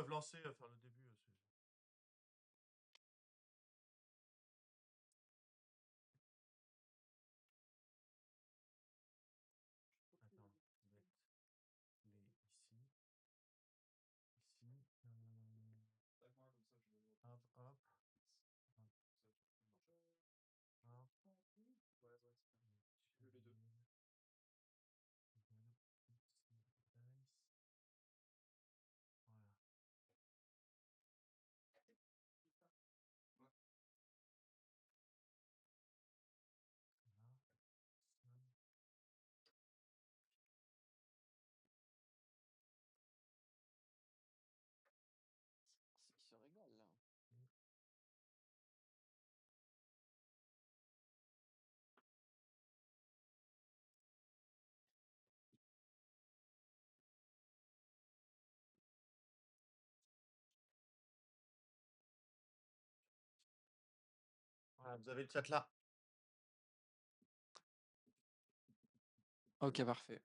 peuvent lancer, faire le début. Attends, je vais mettre les ici. Ici. Hop, hop. Il se régale là. Voilà, vous avez le chat là. Ok, parfait.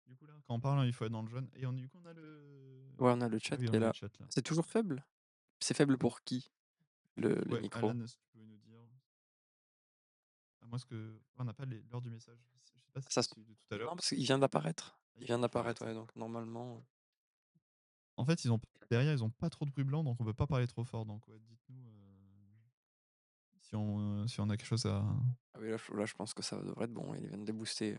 Du coup, là, quand on parle, il faut être dans le jaune. Et du coup, on a le. Ouais, on a le chat Ah oui, qui on est a le là. chat là. C'est toujours faible? C'est faible pour qui? Le Ouais, micro? Alan, si tu pouvais nous dire. À moins que. On n'a pas l'heure du message. Je sais pas si Ça c'est se- celui de tout à l'heure. Non, parce qu'il vient d'apparaître. Ah, Il vient d'apparaître, apparaître. ouais, donc normalement. En fait, derrière, ils ont pas trop de bruit blanc, donc on peut pas parler trop fort. Donc, ouais, dites-nous si on a quelque chose à. Ah oui, là, je pense que ça devrait être bon. Il vient de débooster.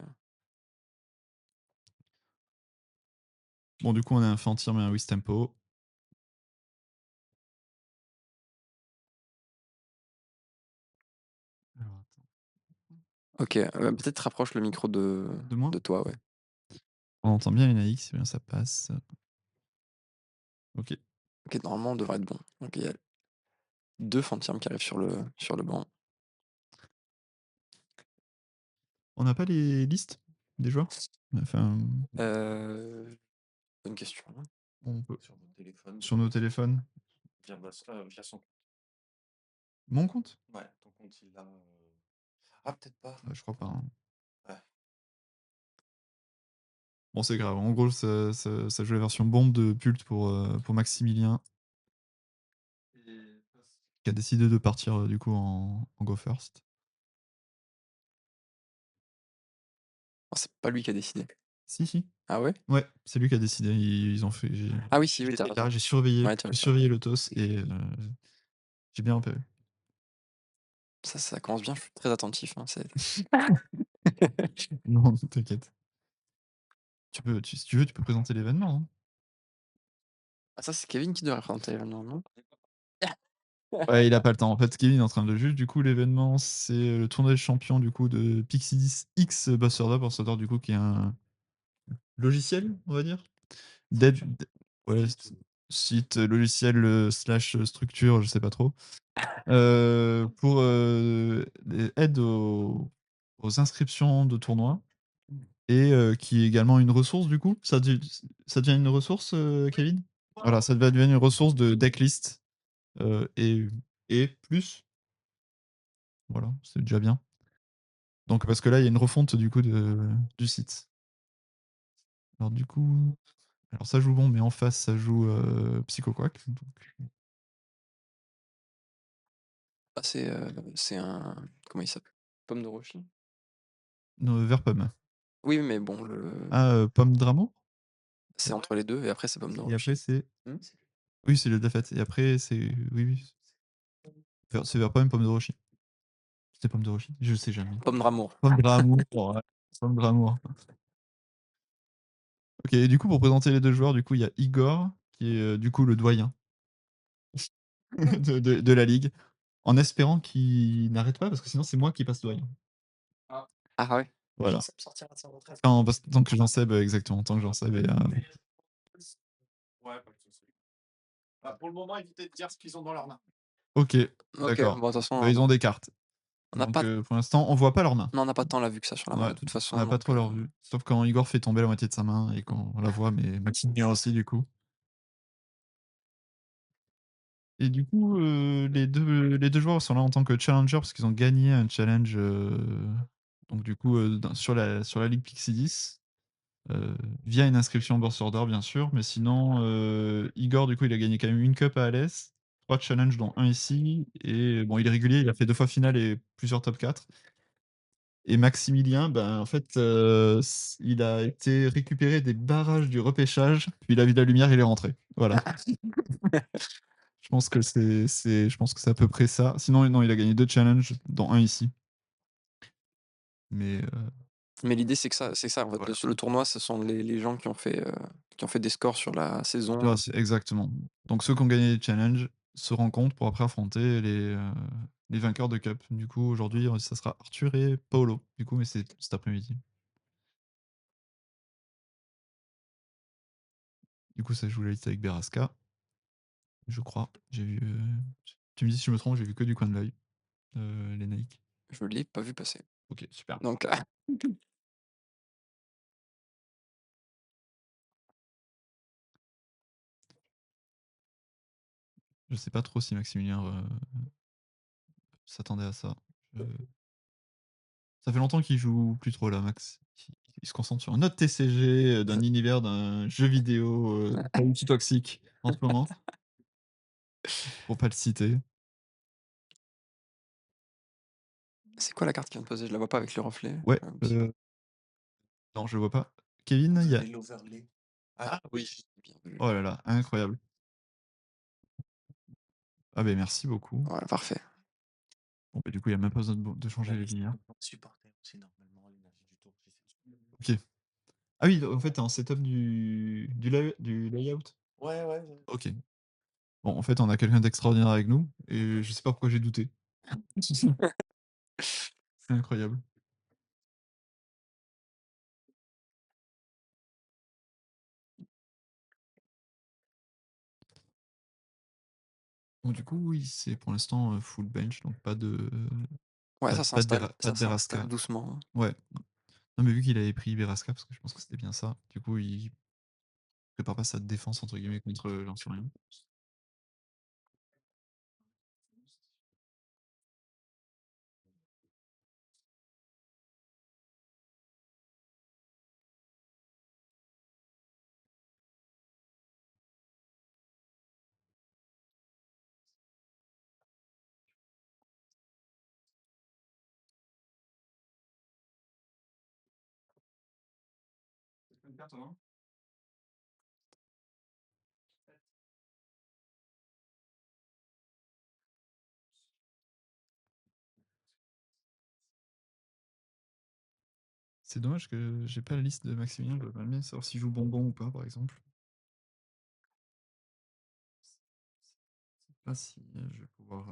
Bon, du coup, on a un Fantirm et un Wistempo. Alors, attends. Ok, peut-être rapproche le micro de moi toi, ouais. On entend bien une AX, c'est bien, ça passe. Ok. Ok, normalement, on devrait être bon. Donc, il y a 2 Fantirm qui arrivent sur le banc. On n'a pas les listes des joueurs enfin, Bonne question. on peut. Sur votre téléphone. Sur nos téléphones. Via son. Mon compte Ouais, ton compte, il l'a. Ah, peut-être pas. Je crois pas. Hein. Ouais. Bon, c'est grave. En gros, ça joue la version bombe de Pult pour Maximilien. Qui a décidé de partir du coup en Go First. Oh, c'est pas lui qui a décidé. Si. Ah ouais? Ouais, c'est lui qui a décidé. Ils ont fait. Ah oui, si, oui, t'as J'étais là, raison. j'ai surveillé, Ouais, t'as j'ai raison. surveillé le TOS et j'ai bien repéré. Ça commence bien, je suis très attentif. Hein, Non, t'inquiète. Si tu veux, tu peux présenter l'événement. Hein. Ah, ça, c'est Kevin qui devrait présenter l'événement, non? Ouais, il a pas le temps. En fait, Kevin est en train de juger. Du coup, l'événement, c'est le tournoi des champions du coup de Pixie 10 X Ambassador, du coup, qui est un logiciel, on va dire. Ouais, site logiciel slash structure, je sais pas trop. Pour aide aux inscriptions de tournois et qui est également une ressource du coup. Ça devient une ressource, Kevin? Voilà, ça devient une ressource de decklist et plus. Voilà, c'est déjà bien. Donc parce que là, il y a une refonte du coup du site. Alors du coup, ça joue bon, mais en face, ça joue Psychoquack. Donc... Ah, c'est un... Comment il s'appelle? Pomme de Rocher? No, Verpom. Oui, mais bon, Ah, Pomme Dramo? c'est entre les deux, et après, c'est Pomme de Et après, Rocher. c'est... Oui, c'est le défaite. Et après, c'est... Oui. C'est Verpom, Pomme de Rocher. C'était Pomme de Rocher? Je sais jamais. Pomme d'amour. Pomme Dramour. Ouais. Pomme Dramour. Ok, et du coup, pour présenter les deux joueurs, du coup, il y a Igor, qui est du coup le doyen de la ligue, en espérant qu'il n'arrête pas, parce que sinon, c'est moi qui passe doyen. Ah ouais? Voilà. Tant que j'en sais, exactement, tant que j'en sais. Ouais, pas de souci. Bah, pour le moment, évitez de dire ce qu'ils ont dans leurs mains. OK, OK, d'accord. bon de toute Bah, façon, ils ont des cartes. on n'a Donc pas pour l'instant, on voit pas leurs mains. non, on n'a pas tant la vue que ça sur la main Ouais, de toute on façon n'a pas donc trop leur vue. Sauf quand Igor fait tomber la moitié de sa main et quand on la voit, mais Maximilien aussi du coup. Et du coup, les deux joueurs sont là en tant que challenger parce qu'ils ont gagné un challenge, donc du coup, dans sur la ligue Pixie 10, via une inscription au Bourse Order bien sûr, mais sinon, Igor du coup, il a gagné quand même une cup à Alès, 3 challenges dont un ici et bon, il est régulier, il a fait 2 fois finale et plusieurs top 4. Et Maximilien, ben, en fait, il a été récupéré des barrages du repêchage, puis il a vu la lumière, il est rentré. Voilà. Je pense que c'est à peu près ça. Sinon, non, il a gagné 2 challenges, dont un ici. Mais mais l'idée c'est ça en fait, voilà. le tournoi ce sont les gens qui ont fait des scores sur la saison. Voilà, c'est exactement. Donc ceux qui ont gagné les challenges se rencontrent pour après affronter les vainqueurs de cup. Du coup, aujourd'hui, ça sera Arthur et Paolo, du coup, mais c'est cet après-midi. Du coup, ça joue la liste avec Berasca, je crois. J'ai vu, tu me dis si je me trompe, j'ai vu que du coin de l'œil, les Nike. Je l'ai pas vu passer. OK, super. Donc Je sais pas trop si Maximilien, s'attendait à ça. Je Ça fait longtemps qu'il joue plus trop là, Max. Il se concentre sur un autre TCG, d'un univers, d'un jeu vidéo, pas outil toxique en ce moment, pour pas le citer. c'est quoi la carte qui vient de poser? Je la vois pas avec le reflet. Ouais, Un petit non, je le vois pas. Kevin, il y a L'overlay. Ah oui. bien vu. oh là là, incroyable. Ah beh, merci beaucoup. Voilà, parfait. Bon, bah, du coup, il y a même pas besoin de changer La les liste lumières. supporter aussi normalement l'énergie du tour. OK. Ah oui, en fait, tu es en setup du layout? Ouais, ouais, ouais. OK. Bon, en fait, on a quelqu'un d'extraordinaire avec nous et je sais pas pourquoi j'ai douté. C'est incroyable. Donc du coup, oui, c'est pour l'instant, full bench, donc pas de Ouais, pas ça de pas de s'installe Bera pas ça de s'installe Berasca. doucement. Ouais. Non, mais vu qu'il avait pris Berasca, parce que je pense que c'était bien ça, du coup, il prépare pas sa «défense» entre guillemets contre, l'Ancien. C'est dommage que j'ai pas la liste de Maximilien, j'aurais bien aimé savoir s'il joue Bonbon ou pas, par exemple. Je sais pas si, je vais pouvoir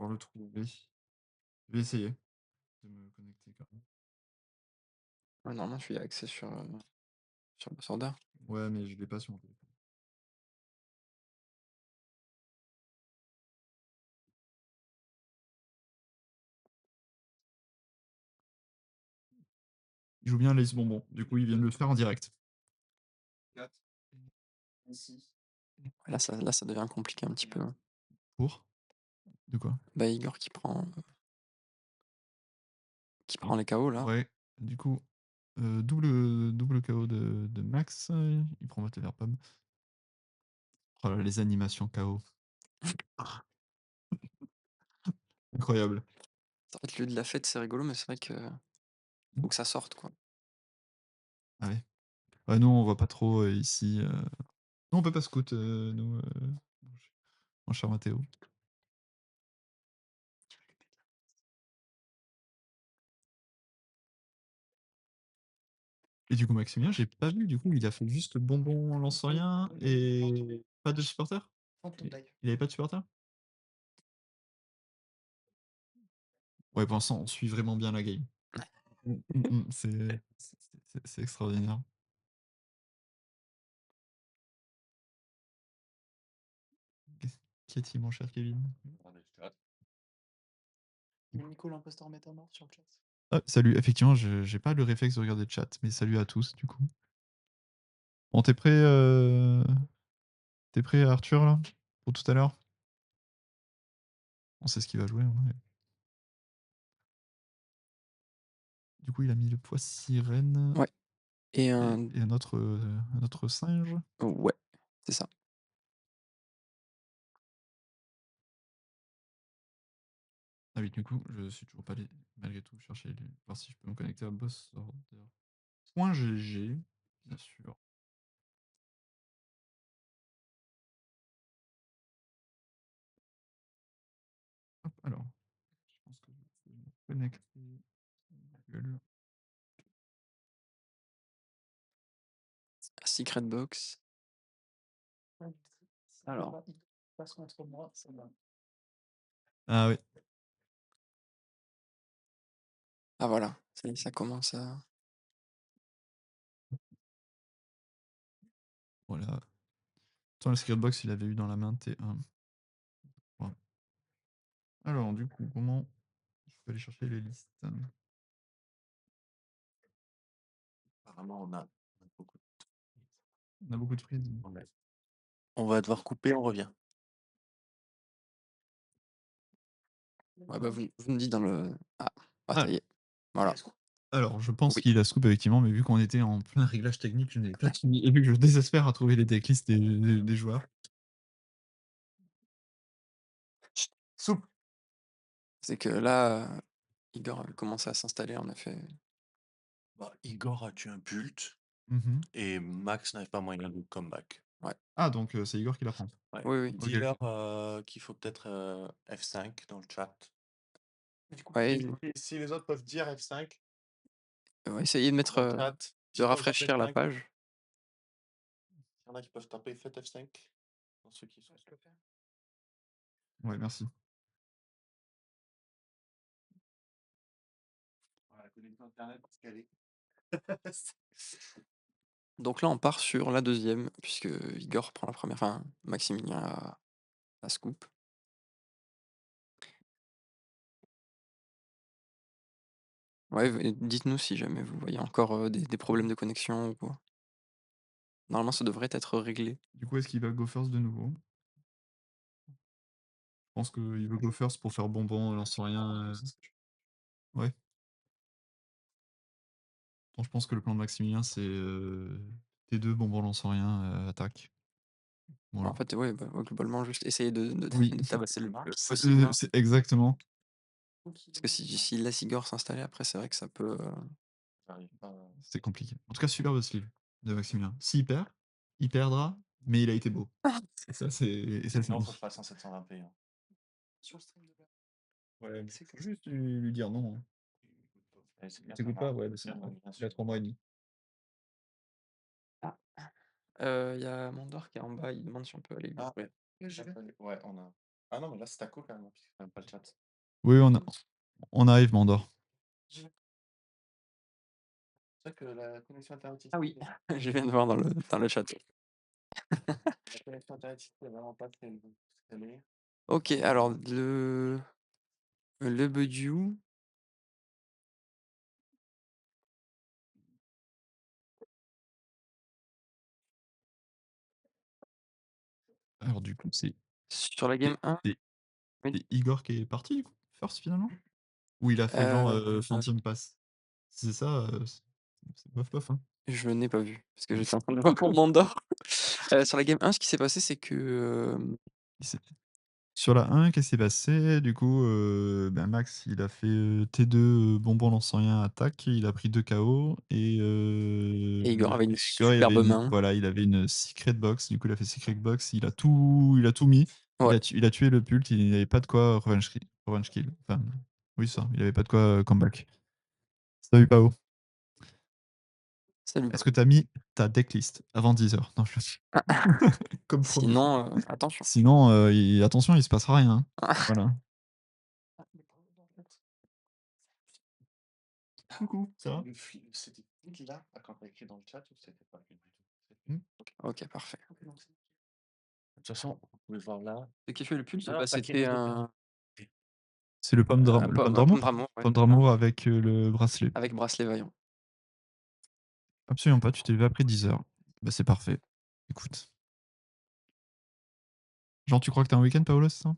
le trouver. Je vais essayer de me connecter quand même. Ouais, normalement, tu y as accès sur le Sorda. Ouais, mais je l'ai pas sur mon téléphone. Il joue bien la liste Bonbon, du coup, il vient de le faire en direct. Là, ça devient compliqué un petit peu, hein. Pour? De quoi? Bah, Igor qui prend les KO là. Ouais, du coup, double KO de Max, il prend votre Everpub. Oh là là, les animations KO. Incroyable. En fait, le lieu de la fête, c'est rigolo, mais c'est vrai que faut que ça sorte, quoi. Ah ouais. Ouais, nous, on voit pas trop, ici, nous, on peut pas scout, nous, mon cher Mathéo. Et du coup, Maximilien, j'ai pas vu, du coup, il a fait juste bonbon lance-rien et pas de supporter? Il avait pas de supporter? Ouais, pour l'instant, on suit vraiment bien la game. C'est extraordinaire. Qu'y a-t-il, mon cher Kevin? Regardez le chat. Nico l'imposteur métamorphe sur le chat. Ah, salut. Effectivement, j'ai pas le réflexe de regarder le chat, mais salut à tous, du coup. Bon, t'es prêt, Arthur, là? Pour tout à l'heure? On sait ce qu'il va jouer, en vrai. Du coup, il a mis le poids sirène Ouais. Et et un. un autre singe. Ouais, c'est ça. Ah oui, du coup, je suis toujours pas allé, malgré tout, chercher, voir si je peux me connecter à BossOrder.gg, bien sûr. Hop, alors, je pense que je vais me connecter. Google. Secret Box. Alors. Il passe contre moi, c'est bon. Ah oui. Ah voilà, ça y est, ça commence à. Voilà. Attends, le Secret Box, il avait eu dans la main T1. Voilà. Alors, du coup, comment je peux aller chercher les listes? Apparemment, on a beaucoup de On a beaucoup de frises. On va devoir couper, on revient. Ouais, bah vous me dites dans le. Ah, Ah. ça y est. Voilà. Alors, je pense Oui. qu'il a scoop, effectivement, mais vu qu'on était en plein réglage technique, je n'ai pas fini. Et vu que je désespère à trouver les decklists des joueurs. Soupe. C'est que là, Igor avait commencé à s'installer, en effet. Bah, Igor a tué un Pult Mhm. et Max n'avait pas moyen de comeback. Ouais. Ah, donc c'est Igor qui la prend. Ouais. Oui, oui. Ok, Dis-leur ok. qu'il faut peut-être F5 dans le chat. Ouais, Si les autres peuvent dire F5 ouais, essayez de dans mettre. le chat, De s'ils peuvent rafraîchir taper la F5, page. il y en a qui peuvent taper, faites F5 dans ceux qui sont. Ouais, merci. Voilà, connexion internet parce qu'elle est. Donc là, on part sur la deuxième, puisque Igor prend la première. Enfin, Maximilien a scoop. Ouais, dites-nous si jamais vous voyez encore des problèmes de connexion ou quoi. Normalement, ça devrait être réglé. Du coup, est-ce qu'il va go first de nouveau? Je pense qu'il veut go first pour faire bonbon, lance rien. Ouais. Bon, je pense que le plan de Maximilien, c'est T2, bonbon, lance rien, attaque. Voilà. En fait, ouais, bah, globalement, juste essayer Oui. de tabasser le plus C'est possible, hein. c'est exactement. Parce que s'il laisse Igor s'installer, après, c'est vrai que ça peut. J'arrive pas. C'est compliqué. En tout cas, superbe sleeve de Maximilien. S'il perd, il perdra, mais il a été beau. Et ça, c'est ça, c'est Sinon, dit. faut que je fasse en 720p. Hein. Sur le stream de là. Ouais, mais faut juste lui dire non. Hein. Et c'est bien, ça T'écoutes va. pas? Ouais, bah, c'est Bien, bon. bien Il a sûr. 3 mois et demi. Il y a Mandor qui est en bas, il demande si on peut aller lui Ah, ouvrir. ouais, on a. Ah non, mais là, c'est ta co quand même, puisque c'est même pas le chat. Oui, on arrive, Mandor. C'est vrai que la connexion internet ici. Ah oui, je viens de voir dans le chat. La connexion internet ici est vraiment pas très scalée. Ok, alors le Bediou. Alors, du coup, c'est Sur la game 1, c'est oui. Igor qui est parti, du coup, first, finalement? Ou il a fait genre Euh, Phantom Pass? Si c'est ça, c'est bof bof, hein. je n'ai pas vu, parce que j'étais en train de voir pour Mandor. Sur la game 1, ce qui s'est passé, c'est que. C'est- Sur la 1, qu'est-ce qui s'est passé? Du coup, ben Max, il a fait T2, bonbon lançant rien, attaque. Il a pris 2 KO. Et Et Igor avait une Igor, il avait superbe main. voilà, il avait une secret box. Du coup, il a fait secret box. Il a tout mis. Ouais. Il a tué le pult. Il n'avait pas de quoi revenge kill. Enfin, oui, ça. Il avait pas de quoi comeback. Salut Pao. Salut. Est-ce que tu as mis ta decklist avant 10h? Non, comme promis. Sinon, attention. Sinon, attention, il se passera rien. Hein. Voilà. Coucou, ça va? C'était une là, quand t'as écrit dans le chat, ou c'était pas une du tout? Hmm. Ok, parfait. toute façon, vous pouvez voir là. Ce qui fait le plus, Ah, bah, ça qui c'était risque de un C'est le pomme un le pomme pomme d'amour? d'amour, ouais, Pomme d'amour avec, le bracelet. avec bracelet vaillant. Absolument pas, tu t'es levé après 10 heures. Bah, c'est parfait. Écoute. Genre, tu crois que tu as un week-end, Paolo, c'est ça?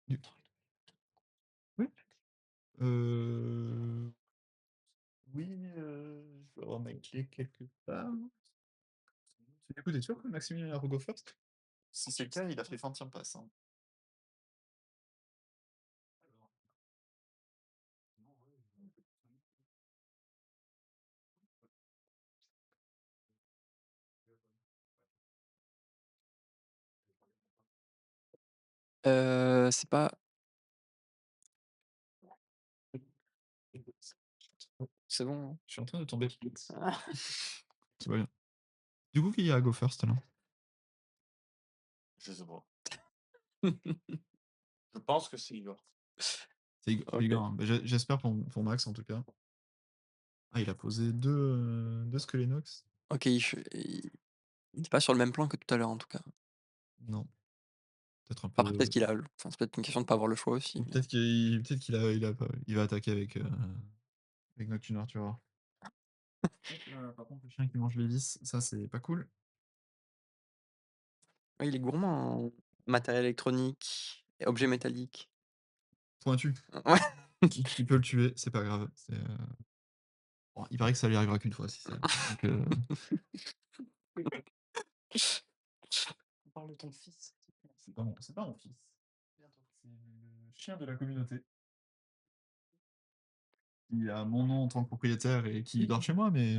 Du oui? Heu, oui, je dois avoir ma clé quelque part. Du coup, tu es sûr que Maximilien va go first? Si c'est le cas, il a fait 20e passe, hein. C'est pas c'est bon, hein? Je suis en train de tomber. Ah. Tout va bien. Du coup, qui a go first, là? Je sais pas. Je pense que c'est Igor. C'est OK. Igor, hein. Bah, j'espère pour Max, en tout cas. Ah, il a posé 2 Skelenox? OK, il est pas sur le même plan que tout à l'heure, en tout cas. Non. Peut-être un Après, peut-être peu qu'il a enfin, c'est peut-être une question de pas avoir le choix aussi, ou mais peut-être qu'il a pas il va attaquer avec Noctuneur, tu vas voir. Hop là, par contre, le chien qui mange les vis, ça, c'est pas cool. ouais, il est gourmand en matériel électronique, et objets métalliques. Pointu. Ouais. Qui peut le tuer, c'est pas grave. Bon, il paraît que ça lui arrivera qu'une fois si ça donc On parle de ton fils. c'est pas mon fils. Bientôt. C'est le chien de la communauté. Qui a mon nom en tant que propriétaire et qui dort chez moi, mais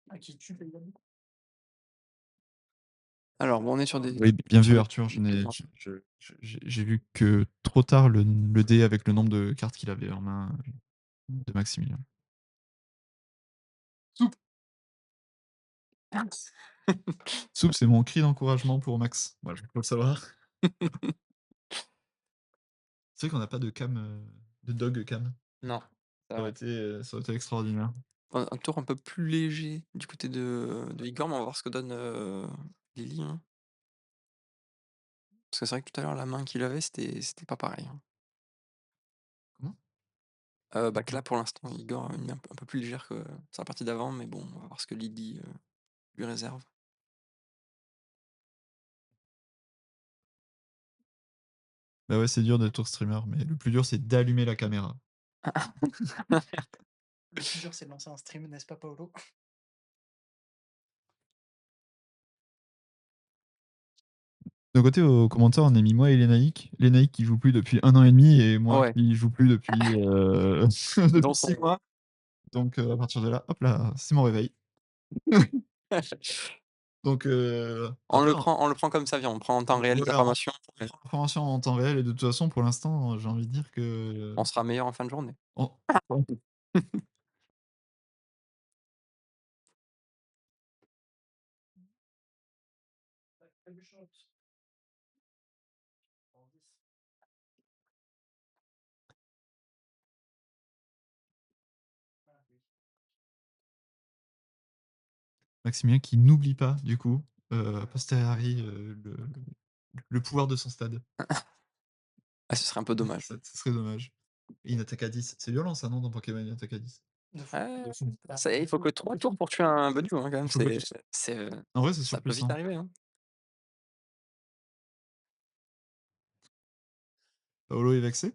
Ah, qui tue les amis. Alors bon, on est sur des oui, bien sur vu des Arthur, j'ai vu que trop tard le dé avec le nombre de cartes qu'il avait en main de Maximilien. Soupe! Soupe, c'est mon cri d'encouragement pour Max. Voilà, faut le savoir. C'est vrai qu'on n'a pas de cam, de dog cam. Non, c'est vrai. Ça aurait été extraordinaire. Un tour un peu plus léger du côté de Igor, mais on va voir ce que donne, Lily, hein. Parce que c'est vrai que tout à l'heure, la main qu'il avait, c'était pas pareil, hein. Comment? Bah, que là, pour l'instant, Igor a une main un peu plus légère que sa partie d'avant, mais bon, on va voir ce que Lily, lui réserve. Bah ouais, c'est dur d'être tour streamer, mais le plus dur, c'est d'allumer la caméra. Le plus dur, c'est de lancer un stream, n'est-ce pas, Paolo? D'un côté, aux commentaires, on a mis moi et Lénaïque. Lénaïque qui joue plus depuis 1 an et demi et moi Ouais. qui joue plus depuis, depuis Dont 6 on mois. Donc à partir de là, hop là, c'est mon réveil. Donc après on le prend comme ça vient, on prend en temps réel les voilà, informations, on prend l'information en temps réel et de toute façon, pour l'instant, j'ai envie de dire que on sera meilleur en fin de journée. on Maximilien qui n'oublie pas du coup, a posteriori, le pouvoir de son stade. Ah, ce serait un peu dommage. Ce serait dommage. Et une attaque à 10. C'est violent ça, non, dans Pokémon, une attaque à 10? De fou. Ouais, De fou. ça il faut que 3 tours pour tuer un Budew, hein, quand même, Il faut que en vrai, c'est ça peut vite surpuissant. arriver, hein. Paolo est vexé?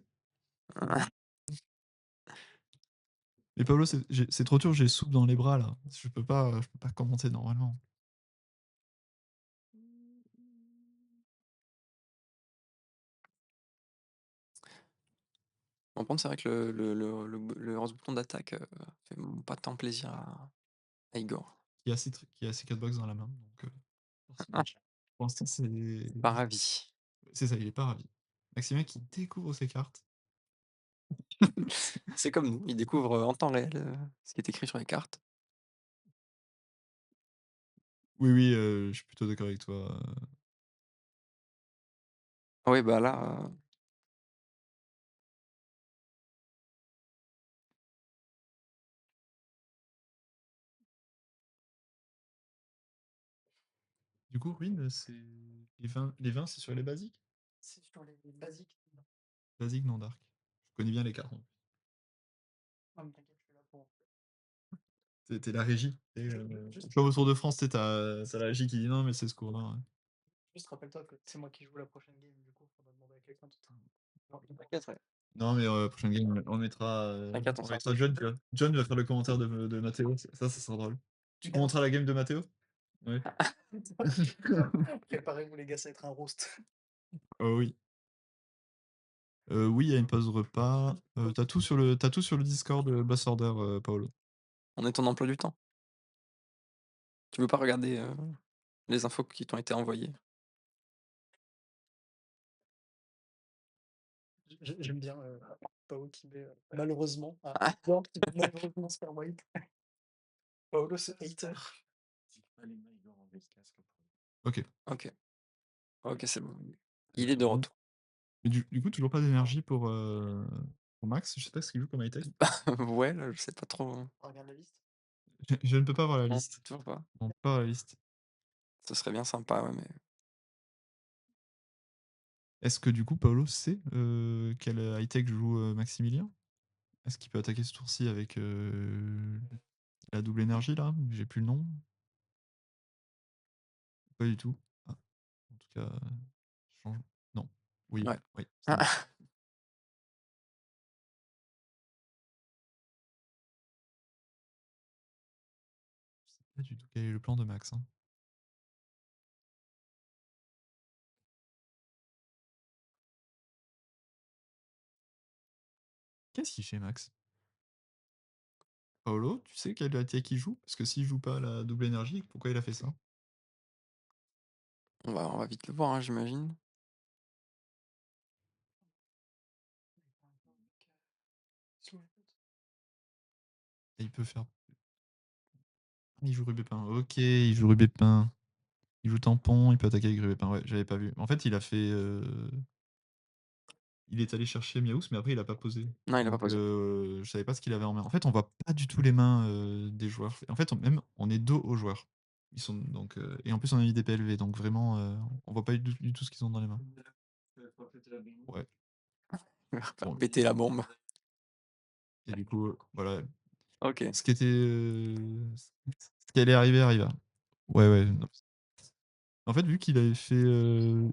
Mais Paolo, c'est trop dur, j'ai soupe dans les bras là. Je peux pas commenter normalement. Bon, par contre, c'est vrai que le rose bouton d'attaque, fait pas tant plaisir à Igor. Qui a ses 4 box dans la main, donc forcément. Pour l'instant, Pas ravi. c'est ça, il est pas ravi. Maximilien qui découvre ses cartes. C'est comme nous, il découvre, en temps réel, ce qui est écrit sur les cartes. Oui, oui, je suis plutôt d'accord avec toi, Oui, bah, là, Du coup, Ruin, c'est. Les 20, c'est sur les basiques? C'est sur les basiques. Basiques, non dark. Je connais bien les cartes. Ah, mais t'inquiète, je suis là pour. T'es la régie. Juste- Comme au Tour de France, t'as la régie qui dit non, mais c'est ce cours-là. Ouais. Juste rappelle-toi que c'est moi qui joue la prochaine game, du coup, faudra demander à quelqu'un d'autre. Non, T'inquiète, ouais. Non, mais prochaine game, on mettra, T'inquiète, on on s'en mettra fiche. John, tu vois. John va faire le commentaire de Mathéo. Ça sera drôle. Tu commenteras la game de Mathéo? Ouais. Préparez-vous, les gars, ça va être un roast. Oh oui. Oui, il y a une pause repas. T'as tout sur le Discord Boss Order, Paolo. On est ton emploi du temps. Tu veux pas regarder les infos qui t'ont été envoyées? J'aime bien Paolo qui met malheureusement. Ah. Igor qui met malheureusement se faire white. Paolo, ce hater. Ok. Ok. Ok, c'est bon. Il est de retour. Mais du coup, toujours pas d'énergie pour Max. Je sais pas ce qu'il joue comme high-tech. Ouais, là, je sais pas trop. Regarde la liste. Je ne peux pas voir la Non, liste. toujours pas. Non, pas la liste. Ce serait bien sympa, ouais, mais. Est-ce que du coup, Paolo sait quel high-tech joue Maximilien? Est-ce qu'il peut attaquer ce tour-ci avec la double énergie là? J'ai plus le nom. Pas du tout. Ah, en tout cas, change. Non. Oui. Ouais. Oui. c'est bon. Je sais pas du tout quel est le plan de Max. Hein. Qu'est-ce qu'il fait, Max? Paolo, tu sais quel high-tech il joue? Parce que s'il joue pas la double énergie, pourquoi il a fait ça? On va vite le voir, hein, j'imagine. Et il peut faire. Il joue Rubépin. Ok, il joue Rubépin. Il joue tampon, il peut attaquer avec Rubépin. Ouais, j'avais pas vu. En fait, il a fait. Il est allé chercher Miaous, mais après, il a pas posé. Non, il a pas Donc, posé. je savais pas ce qu'il avait en main. En fait, on voit pas du tout les mains des joueurs. En fait, on est dos aux joueurs. Ils sont donc et en plus, on a mis des PLV, donc vraiment, on voit pas du tout ce qu'ils ont dans les mains. Ouais. Il va faire Bon. péter la bombe. Et du coup, voilà. Ok. Ce qui allait arriver arriva. Ouais, ouais. Non. En fait, vu qu'il avait fait.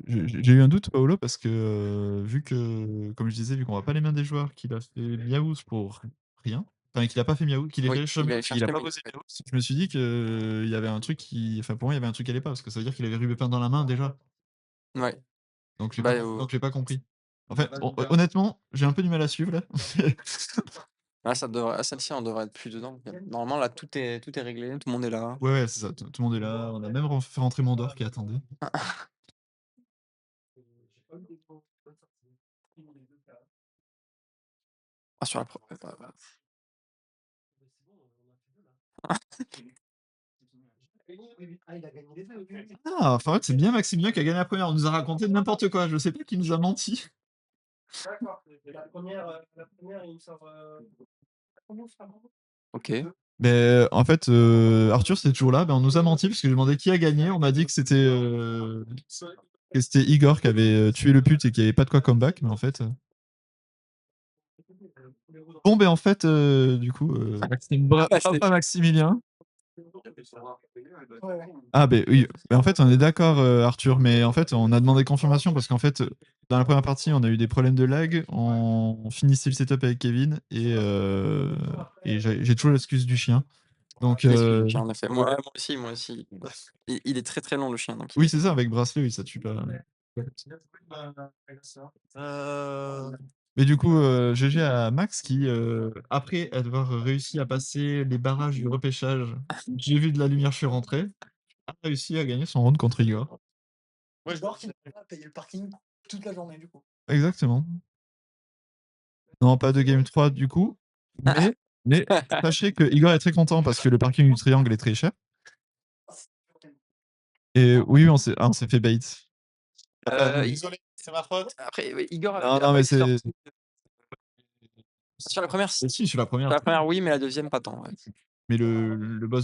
J'ai eu un doute, Paolo, parce que vu que, comme je disais, vu qu'on voit pas les mains des joueurs, qu'il a fait Miaous pour rien. Enfin, qu'il a pas fait Miaous, qu'il est Oui, allé chercher il Miaous, allait il a chercher pas oui, posé ouais. Miaous. Je me suis dit qu'il y avait un truc qui. Enfin, pour moi, il y avait un truc qui allait pas, parce que ça veut dire qu'il avait Rubépin dans la main déjà. Ouais. Donc, j'ai Bah, pas compris. En fait, honnêtement, j'ai un peu du mal à suivre là. là, celle-ci, on devrait être plus dedans. Normalement, là, tout est réglé, tout le monde est là. Ouais, ouais, c'est ça. Tout le monde est là. On a même fait rentrer Mondor qui attendait. Ah, sur la Ah, enfin, en fait, c'est bien Maximilien qui a gagné la première. On nous a raconté n'importe quoi. Je sais pas qui nous a menti. D'accord. La première, il me sort. Ok. Mais en fait, Arthur, c'était toujours là. Ben, on nous a menti parce que j'ai demandé qui a gagné. On m'a dit que c'était Igor qui avait tué le pute et qui avait pas de quoi comeback. Mais en fait. Bon, ben en fait, du coup, bravo à Maximilien. Ah, ben oui. Ben, en fait, on est d'accord, Arthur. Mais en fait, on a demandé confirmation parce qu'en fait, dans la première partie, on a eu des problèmes de lag. On finissait le setup avec Kevin et j'ai toujours l'excuse du chien. Donc, En effet. Moi aussi. Il est très très long le chien. Donc oui, c'est ça, avec bracelet, oui, ça tue pas. Mais du coup, GG à Max qui, après avoir réussi à passer les barrages du repêchage, j'ai vu de la lumière, je suis rentré, a réussi à gagner son round contre Igor. Ouais, Igor qui n'a pas payé le parking toute la journée, du coup. Exactement. Non, pas de game 3 du coup. Mais sachez que Igor est très content parce que le parking du triangle est très cher. Et oui, on s'est fait bait. Désolé, c'est ma faute. Après, oui, Igor Non, mais c'est. sur la première, Si, sur la première. oui, mais la deuxième, pas tant. Ouais. Mais le boss